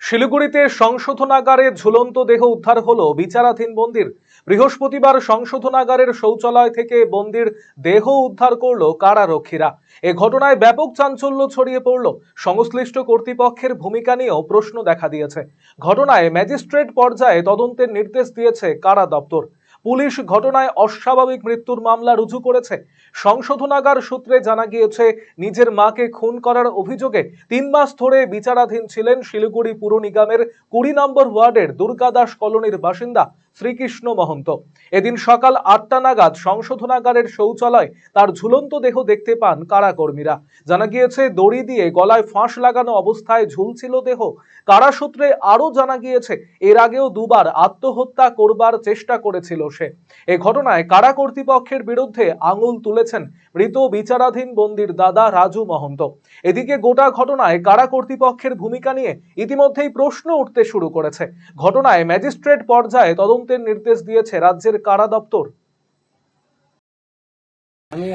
শিলিগুড়িতে সংশোধনাগারে ঝুলন্ত দেহ উদ্ধার হলো বিচারাধীন বন্দির। বৃহস্পতিবার সংশোধনাগারের শৌচালয় থেকে বন্দির দেহ উদ্ধার করল কারারক্ষীরা। এ ঘটনায় ব্যাপক চাঞ্চল্য ছড়িয়ে পড়ল। সংশ্লিষ্ট কর্তৃপক্ষের ভূমিকা নিয়েও প্রশ্ন দেখা দিয়েছে। ঘটনায় ম্যাজিস্ট্রেট পর্যায়ে তদন্তের নির্দেশ দিয়েছে কারা দপ্তর। পুলিশ ঘটনায় অস্বাভাবিক মৃত্যুর মামলা রুজু করেছে। সংশোধনাগার সূত্রে জানা গিয়েছে, নিজের মাকে খুন করার অভিযোগে ৩ মাস ধরে বিচারাধীন ছিলেন শিলিগুড়ি পুর নিগমের ২০ নম্বর ওয়ার্ডের দুর্গাদাস কলোনির বাসিন্দা শ্রীকৃষ্ণ মহন্ত। এদিন সকাল ৮টা নাগাদ সংশোধনাগারের শৌচালয় তার ঝুলন্ত দেহ দেখতে পান কারাকর্মীরা। জানা গিয়েছে, দড়ি দিয়ে গলায় ফাঁস লাগানো অবস্থায় ঝুলছিল দেহ। কারা সূত্রে আরও জানা গিয়েছে, এর আগেও দুবার আত্মহত্যা করবার চেষ্টা করেছিল সে। এ ঘটনায় কারা কর্তৃপক্ষের বিরুদ্ধে আঙুল তুলেছেন মৃত বিচারাধীন বন্দির দাদা রাজু মহন্ত। এদিকে গোটা ঘটনায় কারা কর্তৃপক্ষের ভূমিকা নিয়ে ইতিমধ্যেই প্রশ্ন উঠতে শুরু করেছে। ঘটনায় ম্যাজিস্ট্রেট পর্যায়ে তদন্তের নির্দেশ দিয়েছে রাজ্যের কারা দপ্তর।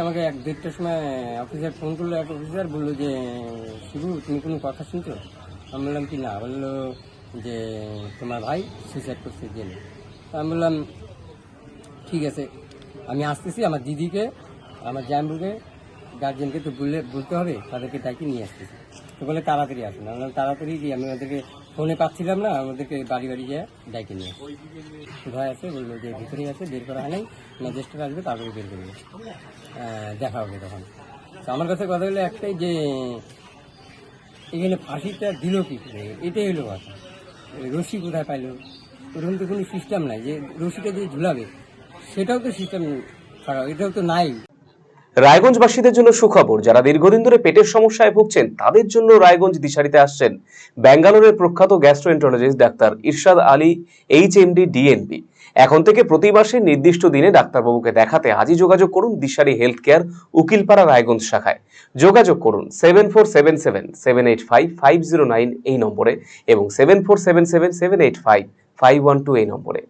আমাকে ১-১.৫টার সময় অফিসার ফোন করলো, এক অফিসার বললো যে, শিবু তুমি কোনো কথা শুনছো? আমি বললাম কি না। বললো যে তোমার ভাই সুইসাইড করছে জেলে। আমি বললাম ঠিক আছে, আমি আসতেছি, আমার দিদিকে, আমার জামাইবুকে, গার্জেনকে তো বলতে হবে, তাদেরকে ডাকি নিয়ে আসতেছি। তো বলে তাড়াতাড়ি আসুন। আমি বললাম তাড়াতাড়ি কি, আমি ওদেরকে ফোনে পাচ্ছিলাম না, আমাদেরকে বাড়ি বাড়ি যেয়ে ডাকি নিয়ে আসি। কোথায় আছে বললো যে ভিতরেই আছে, বের করা হয় নাই, ম্যাজিস্ট্রেট আসবে তারপরে বের করবে, দেখা হবে তখন। তো আমার কাছে কথা হলো একটাই যে এখানে ফাঁসিটা দিল কি করে, এটাই হলো কথা। রশি কোথায় পাইলো, ওরকম তো কোনো সিস্টেম নাই যে রশিটা দিয়ে ঝুলাবে, সেটাও তো সিস্টেম ছাড়া, এটাও তো নাই। রায়গঞ্জবাসীদের জন্য সুখবর, যারা দীর্ঘদিন ধরে পেটের সমস্যায় ভুগছেন তাদের জন্য রায়গঞ্জ দিশারিতে আসছেন ব্যাঙ্গালোরের প্রখ্যাত গ্যাস্ট্রোএন্টারোলজিস্ট ডাক্তার ইরশাদ আলী, এইচএমডি, ডিএনপি। এখন থেকে প্রতি মাসে নির্দিষ্ট দিনে ডাক্তারবাবুকে দেখাতে আজই যোগাযোগ করুন দিশারি হেলথ কেয়ার, উকিলপাড়া, রায়গঞ্জ শাখায়। যোগাযোগ করুন 7477785509 এই নম্বরে এবং 7477785512 এই নম্বরে।